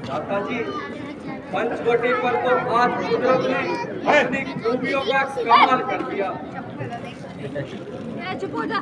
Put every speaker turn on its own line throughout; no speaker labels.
दाता जी, पंचवटी पर तो आज कुदरत ने अपनी खूबियों का कमाल कर दिया।
चुप हो जा।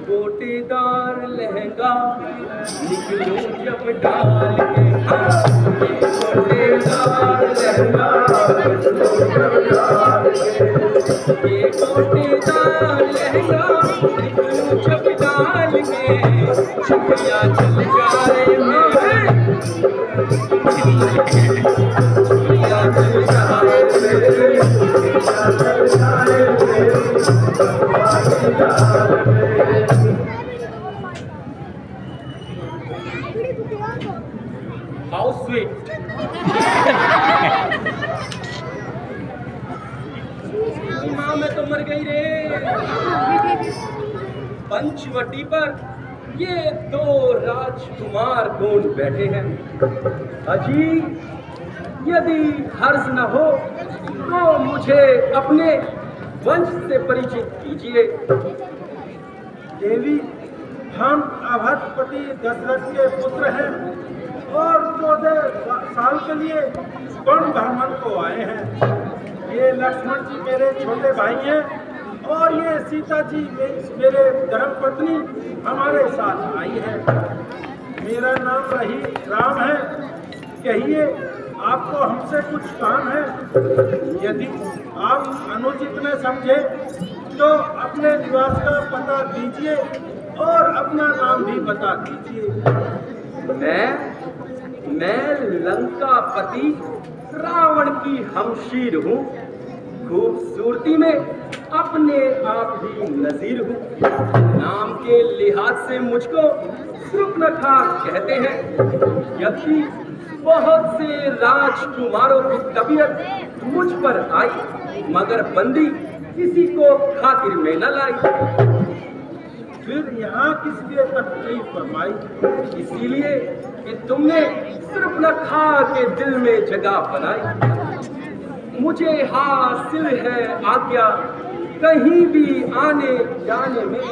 गोटेदार लहंगा निकलो जब डाल के, गोटेदार लहंगा ये गोटेदार लहंगा निकलो जब डाल के, छुपिया चल जाए छुपिया चल जाए How sweet! माँ मैं तो मर गई रे। पंचवटी पर ये दो राजकुमार कौन बैठे हैं? अजी यदि हर्ज न हो तो मुझे अपने वंश से परिचित कीजिए।
देवी, हम अवधपति दशरथ के पुत्र हैं और 14 साल के लिए वन भ्रमण को आए हैं। ये लक्ष्मण जी मेरे छोटे भाई हैं और ये सीता जी मेरे धर्मपत्नी हमारे साथ आई है। मेरा नाम राम है। कहिए, आपको हमसे कुछ काम है? यदि आप अनुचित न समझे तो अपने निवास का पता दीजिए और अपना नाम भी बता दीजिए।
मैं लंकापति रावण की हमशीर हूँ। खूबसूरती में अपने आप ही नजीर हूँ। नाम के लिहाज से मुझको सुर्पनखा कहते हैं। यदि बहुत से राजकुमारों की तबीयत मुझ पर आई, मगर बंदी किसी को खातिर में न लाई।
फिर यहाँ किस लिए तकलीफ फरमाई?
इसीलिए कि तुमने सुर्पनखा के दिल में जगह बनाई। मुझे हासिल है आज्ञा कहीं भी आने जाने में,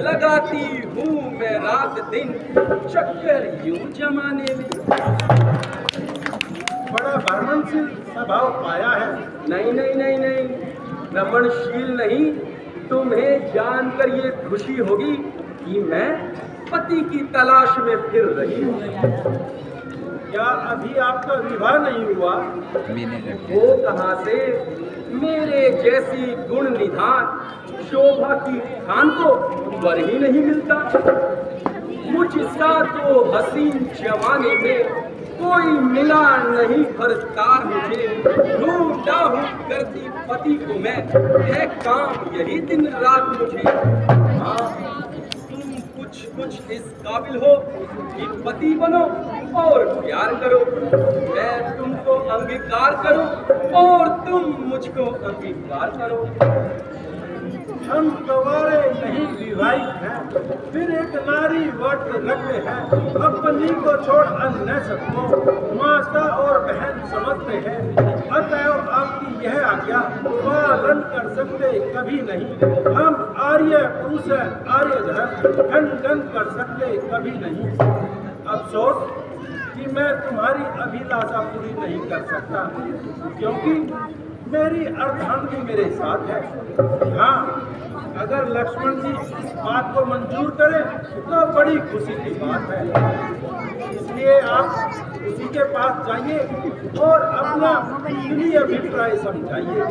लगाती हूँ मैं रात दिन चक्कर यूं जमाने में।
बड़ा भ्रमणशील स्वभाव पाया है।
नहीं, भ्रमणशील नहीं। तुम्हें जानकर ये खुशी होगी कि मैं पति की तलाश में फिर रही हूँ।
क्या अभी आपका विवाह नहीं हुआ?
वो कहाँ से? मेरे जैसी गुण निधान शोभा की खान को वर ही नहीं मिलता। मुझसा तो हसीन जमाने में कोई मिला नहीं भरतार मुझे। ढूंढा हूँ करती पति को मैं, है काम यही दिन रात मुझे। हाँ, तुम कुछ इस काबिल हो कि पति बनो और प्यार करो। मैं तुमको अंगीकार करूं और तुम मुझको अंगीकार करो।
हम गवारे नहीं विवाहित हैं, फिर एक नारी व्रत रखते हैं। अपनी को छोड़ अन्य सबको माता और बहन समझते हैं। अतएव आपकी यह आज्ञा पालन कर सकते कभी नहीं। हम आर्य पुरुष आर्य धर्म खंडन कर सकते कभी नहीं। अफसोस कि मैं तुम्हारी अभिलाषा पूरी नहीं कर सकता, क्योंकि मेरी अर्धांगिनी मेरे साथ है। हाँ, अगर लक्ष्मण जी इस बात को मंजूर करें तो बड़ी खुशी की बात है। इसलिए आप उसी के पास जाइए और अपना दिली अभिप्राय समझाइए।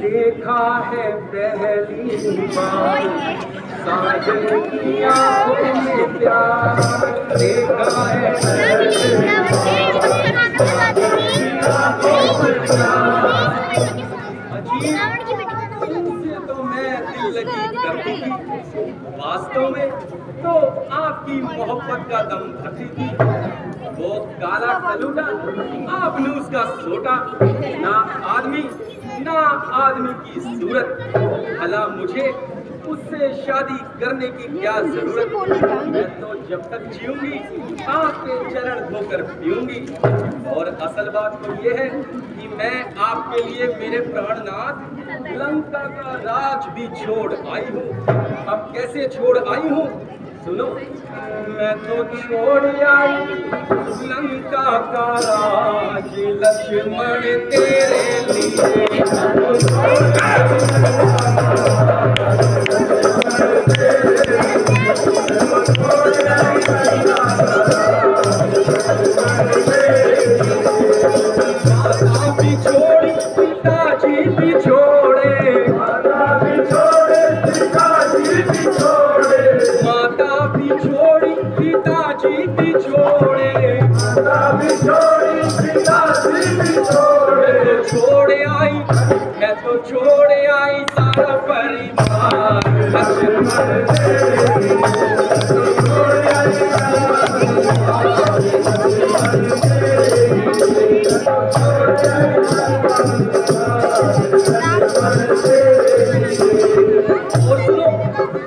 देखा है पहली बार साजन की आंखों में प्यार, देखा है तो मैं दिल लगी करती थी, वास्तव में तो आपकी मोहब्बत का दम भरती थी। वो काला कलूटा आपने उसका सोटा, ना आदमी ना आदमी की सूरत, भला मुझे उससे शादी करने की क्या जरूरत। मैं तो जब तक जीऊंगी आपके चरण धोकर पीऊंगी। और असल बात तो ये है कि मैं आपके लिए मेरे प्राणनाथ लंका का राज भी छोड़ आई हूँ। अब कैसे छोड़ आई हूँ सुनो, मैं तो छोड़ आई लंका का राज लक्ष्मण तेरे लिए। माता भी छोड़ी पिताजी भी छोड़े, माता भी छोड़े पिताजी भी छोड़े, माता भी छोड़ी पिताजी भी छोड़े, माता भी छोड़ी पिताजी भी छोड़े। मैं तो छोड़े आई, मैं तो छोड़े आई सारा परिवार लक्ष्मण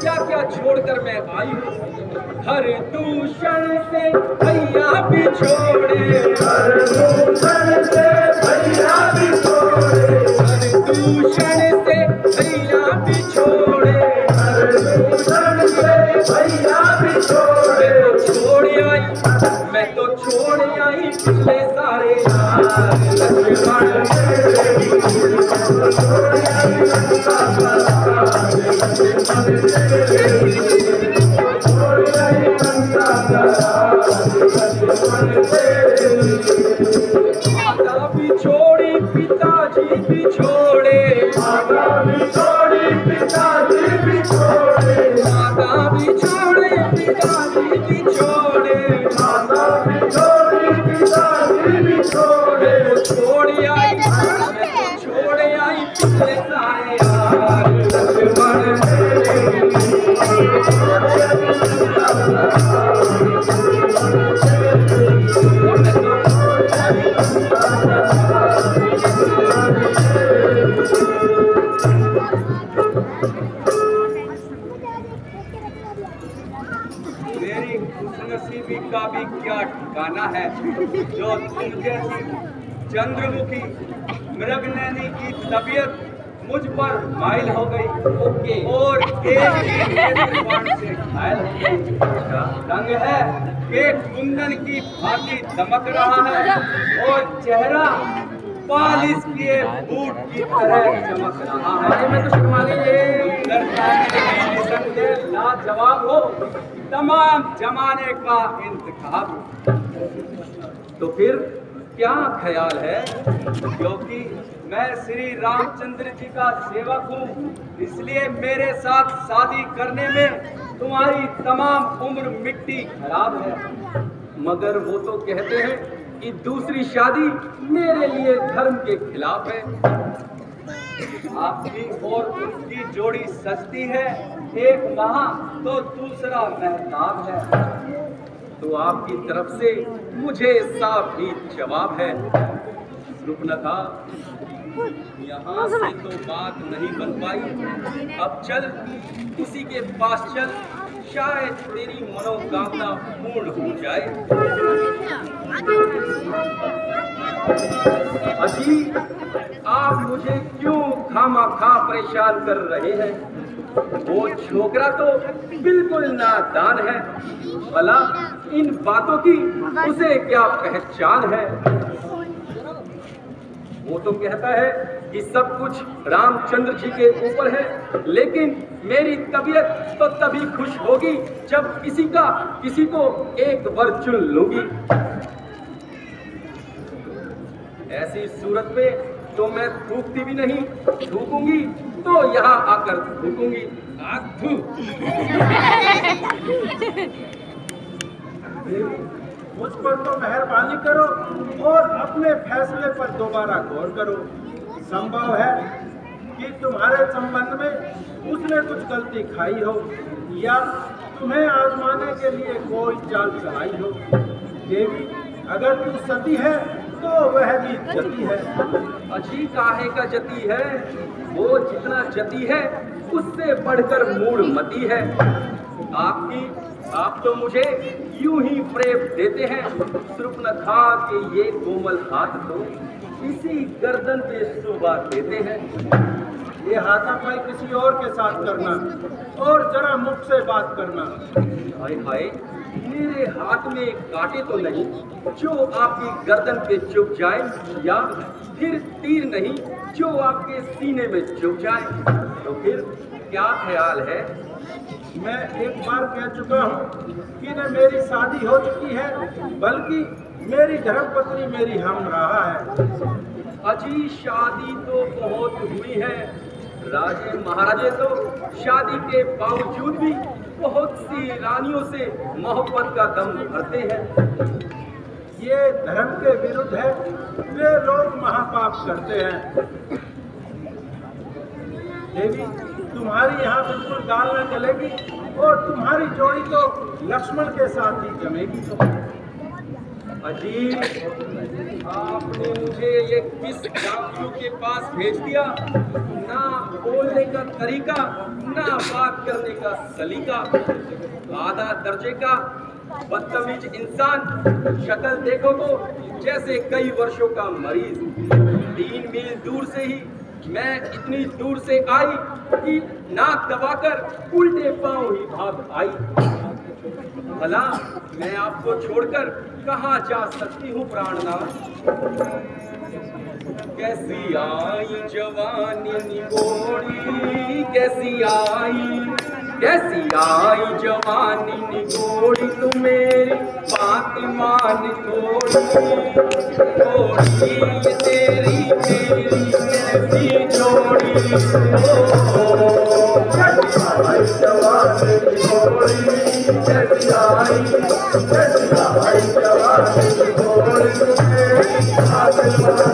क्या क्या छोड़कर मैं आई हूँ। हर दूषण से भैया भी छोड़े, हर दूषण से भैया भी छोड़े, हर दूषण से भैया भी छोड़े, हर दूषण से भैया भी छोड़े। मैं तो छोड़ आई पिछले सारे माता भी छोड़ी पिताजी भी छोड़े, माता भी छोड़ी पिताजी भी छोड़े, माता भी छोड़े पिताजी भी छोड़े, माता भी छोड़ी पिताजी भी छोड़े। छोड़ आई, छोड़ आई पिछले सारे मेरी खुशनसीबी का भी क्या ठिकाना है जो तुम जैसी चंद्रमुखी मृगनैनी की तबीयत मुझ पर माइल हो गई और एक से घायल हो गई। रंग है कि कुंदन की भांति दमक रहा है और चेहरा पालिश किए बूट की तरह चमक रहा है। मैं तो लाजवाब हो, तमाम जमाने का इंतखाब। तो फिर क्या ख्याल है, क्योंकि मैं श्री रामचंद्र जी का सेवक हूँ, इसलिए मेरे साथ शादी करने में तुम्हारी तमाम उम्र मिट्टी खराब है। मगर वो तो कहते हैं कि दूसरी शादी मेरे लिए धर्म के खिलाफ है। आपकी और उसकी जोड़ी सजती है, एक वहाँ तो दूसरा महताब है। तो आपकी तरफ से मुझे साफ ही जवाब है। रुकनखा, यहाँ से तो बात नहीं बन पाई, अब चल किसी के पास चल, शायद तेरी मनोकामना पूर्ण हो जाए। अजी, आप मुझे क्यों खामखा परेशान कर रहे हैं? वो छोकरा तो बिल्कुल नादान है, भला इन बातों की उसे क्या पहचान है? वो तो कहता है कि सब कुछ रामचंद्र जी के ऊपर है, लेकिन मेरी तबीयत तो तभी खुश होगी जब किसी को एक वर चुन लूंगी। ऐसी सूरत में तो मैं थूकती भी नहीं, थूकूंगी तो यहाँ आकर थूकूंगी।
मुझ पर तो मेहरबानी करो और अपने फैसले पर दोबारा गौर करो। संभव है कि तुम्हारे संबंध में उसने कुछ गलती खाई हो या तुम्हें आजमाने के लिए कोई चाल चलाई हो। देवी, अगर तू सती है तो वह भी जती है।
अजी काहे का जती है? वो जितना जती है उससे बढ़कर मूढ़मती है। आप तो मुझे यूं ही प्रेम देते हैं। शूर्पणखा के ये कोमल हाथ तो इसी गर्दन पे शोभा देते हैं।
ये हाथापाई किसी और के साथ करना और जरा मुख से बात करना।
हाय हाय, मेरे हाथ में कांटे तो नहीं जो आपकी गर्दन पे चुभ जाए, या फिर तीर नहीं जो आपके सीने में चुभ जाए। तो फिर क्या ख्याल है?
मैं एक बार कह चुका हूँ कि न मेरी शादी हो चुकी है, बल्कि मेरी धर्मपत्नी मेरी हमराह है।
अजी शादी तो बहुत हुई है। राजे महाराजे तो शादी के बावजूद भी बहुत सी रानियों से मोहब्बत का दम भरते हैं।
ये धर्म के विरुद्ध है, वे लोग महापाप करते हैं। देवी, तुम्हारी यहाँ बिल्कुल दाल न चलेगी और तुम्हारी जोड़ी तो लक्ष्मण के साथ ही जमेगी।
अजी, आपने मुझे ये किस जादू के पास भेज दिया? ना बोलने का तरीका, ना बात करने का सलीका। आधा दर्जे का बदतमीज इंसान। शक्ल देखो तो जैसे कई वर्षों का मरीज। 3 मील दूर से ही मैं इतनी दूर से आई कि नाक दबाकर उल्टे पांव ही भाग आई। भला मैं आपको छोड़कर कहाँ जा सकती हूँ प्राणनाथ? कैसी आई जवानी निगोड़ी, कैसी आई जवानी निगोड़ी, तू मेरी बात मान थोड़ी थोड़ी, तेरी मेरी कैसी जोड़ी। कैसी आई जवानी निगोड़ी, कैसी आई जवानी निगोड़ी, तू मेरी बात मान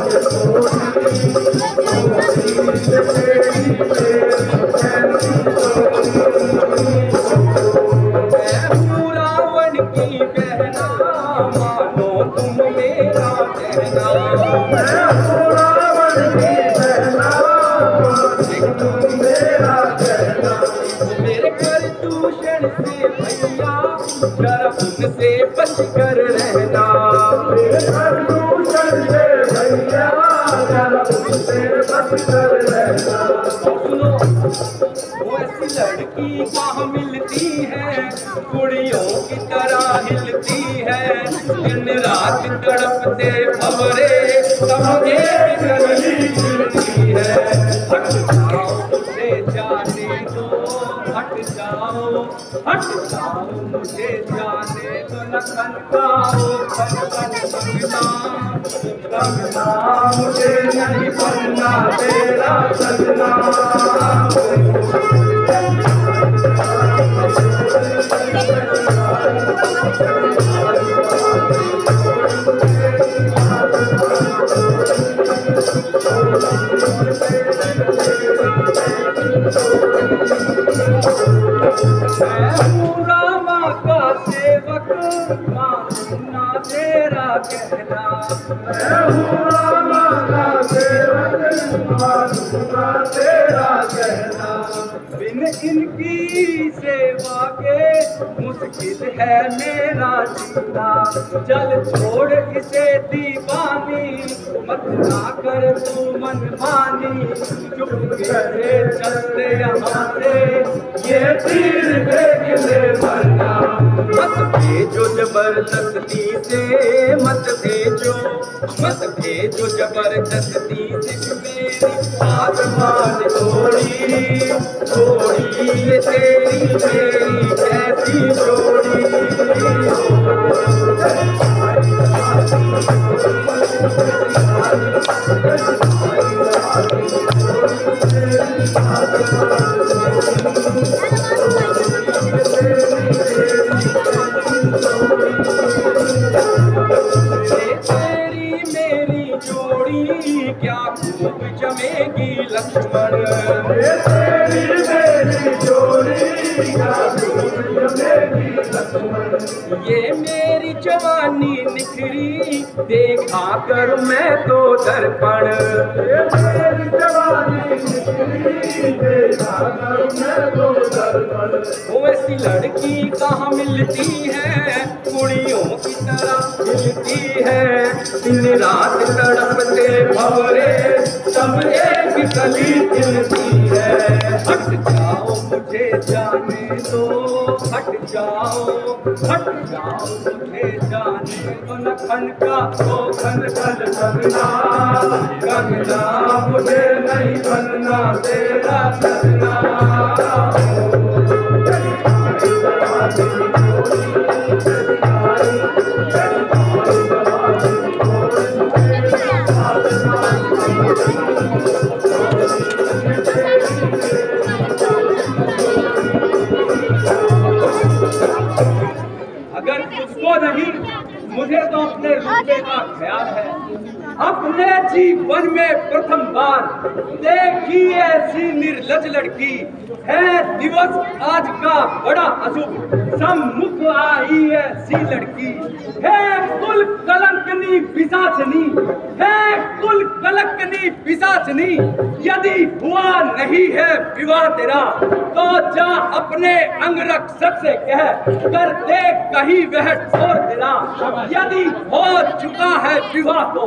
रावण की बहना, मानो तुम मेरा कहना। रावण की बहना, तुम मेरा कहना। मेरे घर दूषण से भैया जरा उनसे बच कर रहना। मेरे घर दूषण से भैया जरा उनसे बच कर रहना। सुनो, वो ऐसी लड़की कहाँ मिलती है, कुड़ियों की तरह हिलती है। दिन रात तड़पते भंवरे, सब एक गली खिलती है। हट जाओ मुझे जाने दो, हट जाओ मुझे जाने दो। न खनकाओ खनका मुझे नहीं बनना तेरा सजना। रामा का सेवक, मानना तेरा कहना। रामा का सेवक,
मानूंगा तेरा कहना।
बिन इनकी सेवा के मुश्किल है मेरा जीना। चल छोड़ इसे दीवानी, मत ना कर तू मनमानी। चुपके से चलते यहाँ से, ये तीर देख ले मरना। मत भेजो जबरदस्ती से, मत भेजो जबरदस्ती से मेरी आसमान थोड़ी थोड़ी ये तेरी मेरी कैसी जोड़ी। क्या खूब जमेगी लक्ष्मण,
तेरी मेरी जोड़ी क्या खूब जमेगी लक्ष्मण।
ये मेरी जवानी निखरी देखा कर मैं तो दर्पण।
ये मेरी जवानी निखरी देखा कर मैं तो दर्पण।
वो ऐसी लड़की कहाँ मिलती है, कुड़ियों की तरह मिलती है। दिन रात तड़पते भंवरे सब एक कली खिलती है। हट जाओ मुझे जाने दो, हट जाओ मुझे जाने दो। न खन का तो खन खन करना, करना मुझे नहीं बनना तेरा करना। अगर तुझको नहीं मुझे तो अपने रुतबे का ख्याल है। अपने जीवन में प्रथम बार देखी ऐसी निर्लज लड़की है। दिवस आज का बड़ा अशुभ, सम्मुख आई ऐसी लड़की है। कुल कलंकनी पिशाचनी है, कुल कलंकनी पिशाचनी। यदि हुआ नहीं है विवाह तेरा, तो जा अपने अंगरक्षक से कह कर दे कहीं वह ठोर तेरा। यदि हो चुका है विवाह तो,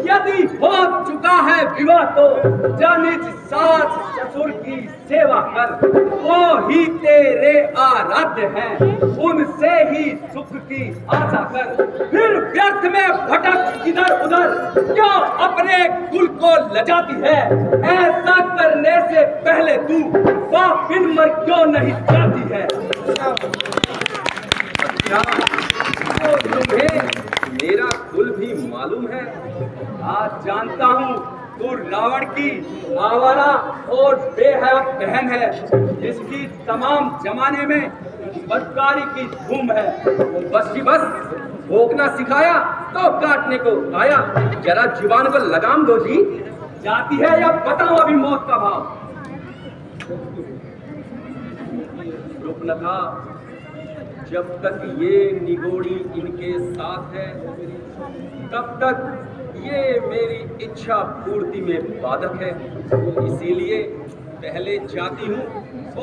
यदि हो चुका है विवाह तो जानिज सास ससुर की सेवा कर। वो ही तेरे आराध्य हैं, उनसे ही सुख की आशा कर। फिर व्यर्थ में भटक इधर उधर क्यों अपने कुल को लजाती है। ऐसा करने से पहले तू पापिन मर क्यों नहीं जाती है। तो तुम्हें मेरा कुल भी मालूम है। आज जानता हूँ तू रावण की आवारा और बेहया बहन है, जिसकी तमाम जमाने में बदकारी की धूम है। बस जी बस, भोंकना सिखाया तो काटने को आया। जरा जुबान को लगाम दो जी। जाती है या बताओ अभी मौत का भाव। रुकनखा, जब तक ये निगोड़ी इनके साथ है, तब तक ये मेरी इच्छा पूर्ति में बाधक है। इसीलिए पहले जाती हूँ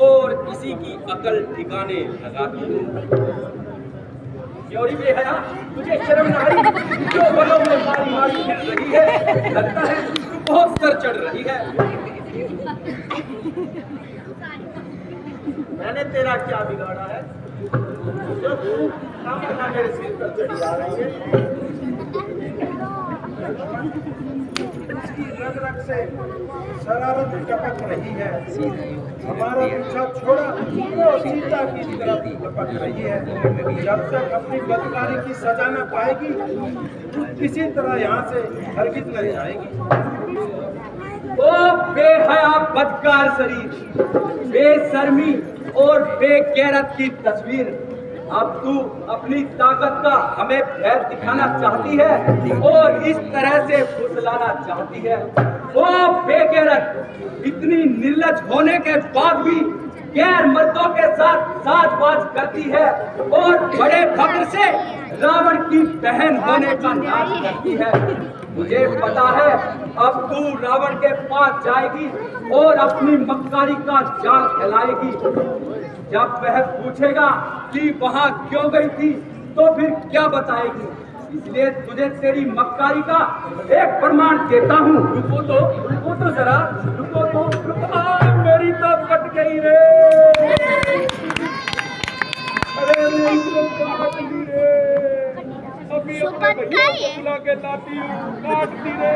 और इसी की अकल ठिकाने लगाती हूँ। क्योरी बेहया, तुझे शर्म न आई? जो बलों में मारी मारी फिर रही है, लगता है तू बहुत सर चढ़ रही है।
मैंने तेरा क्या बिगाड़ा है जो तू काम मेरे सिर पर चढ़ी आ रही है। इसकी रग रग से शरारत टपक रही है। हमारा पीछा छोड़ा तो सीता की तरफ टपक रही है। जब तक अपनी बदकारी की सजा न पाएगी, किसी तरह यहाँ से हरगिज नहीं जाएगी।
ओ बेहया बदकार शरीर, बेशर्मी और बेगैरत की तस्वीर। अब तू अपनी ताकत का हमें भय दिखाना चाहती है और इस तरह से फुसलाना चाहती है। ओ बेगैरत, इतनी निर्लज होने के बाद भी गैर मर्दों के साथ साजबाज करती है और बड़े फख्र से रावण की बहन होने का नाज करती है। मुझे पता है अब तू रावण के पास जाएगी और अपनी मक्कारी का जाल फैलाएगी। जब वह पूछेगा कि वहां क्यों गई थी तो फिर क्या बताएगी? इसलिए तुझे तेरी मक्कारी का एक प्रमाण देता हूँ। रुको तो जरा, रुको तो, मेरी तो कट गई रे। अरे मेरी तो कट गई रे। अभी अपने भैया को बुला के लाती हूँ, काट दी रे।